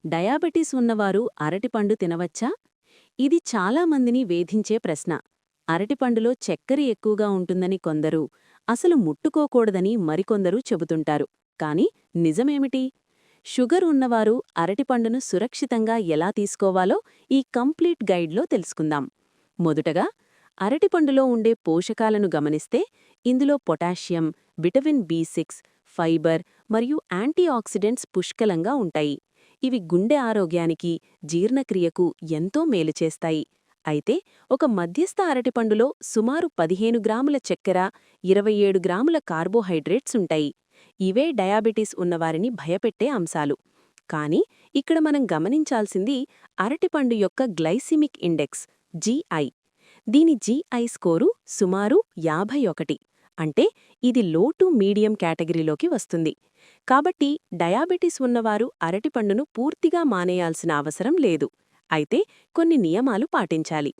Diabetes ఉన్నవారు అరటిపండు తినవచ్చా? ఇది చాలా మందిని వేధించే ప్రశ్న. అరటిపండులో చక్కెర ఎక్కువగా ఉంటుందని కొందరు, అసలు ముట్టుకోకూడదని మరికొందరు చెబుతుంటారు. కానీ నిజమేమిటి? షుగర్ ఉన్నవారు అరటిపండును సురక్షితంగా ఎలా తీసుకోవాలో ఈ కంప్లీట్ గైడ్లో తెలుసుకుందాం. మొదటగా, అరటిపండులో ఉండే పోషకాలను గమనిస్తే ఇందులో పొటాషియం, విటమిన్ బి6, ఫైబర్ మరియు యాంటీఆక్సిడెంట్స్ పుష్కలంగా ఉంటాయి. ఇవి గుండె ఆరోగ్యానికి, జీర్ణక్రియకు ఎంతో మేలు చేస్తాయి. అయితే ఒక మధ్యస్థ అరటిపండులో సుమారు 15 గ్రాముల చక్కెర, 27 గ్రాముల కార్బోహైడ్రేట్స్ ఉంటాయి. ఇవే డయాబెటీస్ ఉన్నవారిని భయపెట్టే అంశాలు. కానీ ఇక్కడ మనం గమనించాల్సింది అరటిపండు యొక్క గ్లైసిమిక్ ఇండెక్స్, జీఐ. దీని జీఐ స్కోరు సుమారు 51. అంటే ఇది లో టు మీడియం కేటగిరీలోకి వస్తుంది. కాబట్టి డయాబెటిస్ ఉన్నవారు అరటిపండును పూర్తిగా మానేయాల్సిన అవసరం లేదు. అయితే కొన్ని నియమాలు పాటించాలి.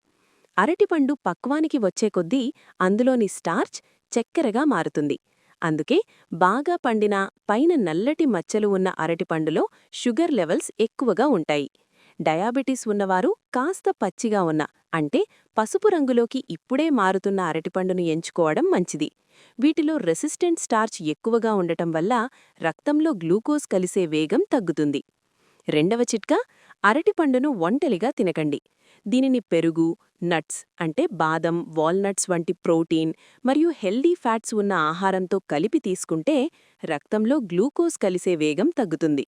అరటిపండు పక్వానికి వచ్చే కొద్దీ అందులోని స్టార్చ్ చక్కెరగా మారుతుంది. అందుకే బాగా పండిన పైన నల్లటి మచ్చలు ఉన్న అరటిపండులో షుగర్ లెవెల్స్ ఎక్కువగా ఉంటాయి. డయాబెటీస్ ఉన్నవారు కాస్త పచ్చిగా ఉన్న, అంటే పసుపు రంగులోకి ఇప్పుడే మారుతున్న అరటిపండును ఎంచుకోవడం మంచిది. వీటిలో రెసిస్టెంట్ స్టార్చ్ ఎక్కువగా ఉండటం వల్ల రక్తంలో గ్లూకోజ్ కలిసే వేగం తగ్గుతుంది. రెండవ చిట్కా, అరటిపండును ఒంటలిగా తినకండి. దీనిని పెరుగు, నట్స్ అంటే బాదం, వాల్నట్స్ వంటి ప్రోటీన్ మరియు హెల్దీ ఫ్యాట్స్ ఉన్న ఆహారంతో కలిపి తీసుకుంటే రక్తంలో గ్లూకోజ్ కలిసే వేగం తగ్గుతుంది.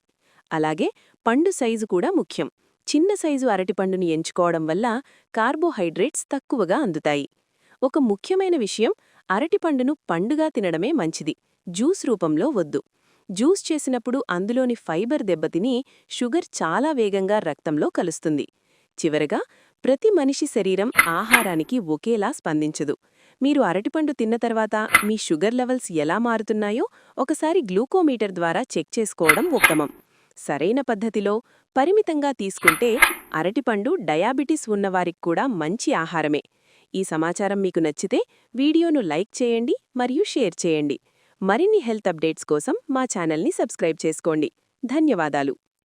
అలాగే పండు సైజు కూడా ముఖ్యం. చిన్న సైజు అరటిపండుని ఎంచుకోవడం వల్ల కార్బోహైడ్రేట్స్ తక్కువగా అందుతాయి. ఒక ముఖ్యమైన విషయం, అరటిపండును పండుగా తినడమే మంచిది, జ్యూస్ రూపంలో వద్దు. జ్యూస్ చేసినప్పుడు అందులోని ఫైబర్ దెబ్బతిని షుగర్ చాలా వేగంగా రక్తంలో కలుస్తుంది. చివరగా, ప్రతి మనిషి శరీరం ఆహారానికి ఒకేలా స్పందించదు. మీరు అరటిపండు తిన్న తర్వాత మీ షుగర్ లెవెల్స్ ఎలా మారుతున్నాయో ఒకసారి గ్లూకోమీటర్ ద్వారా చెక్ చేసుకోవడం ఉత్తమం. సరైన పద్ధతిలో, పరిమితంగా తీసుకుంటే అరటిపండు డయాబెటిస్ ఉన్నవారికి కూడా మంచి ఆహారమే. ఈ సమాచారం మీకు నచ్చితే వీడియోను లైక్ చేయండి మరియు షేర్ చేయండి. మరిన్ని హెల్త్ అప్డేట్స్ కోసం మా ఛానల్ని సబ్స్క్రైబ్ చేసుకోండి. ధన్యవాదాలు.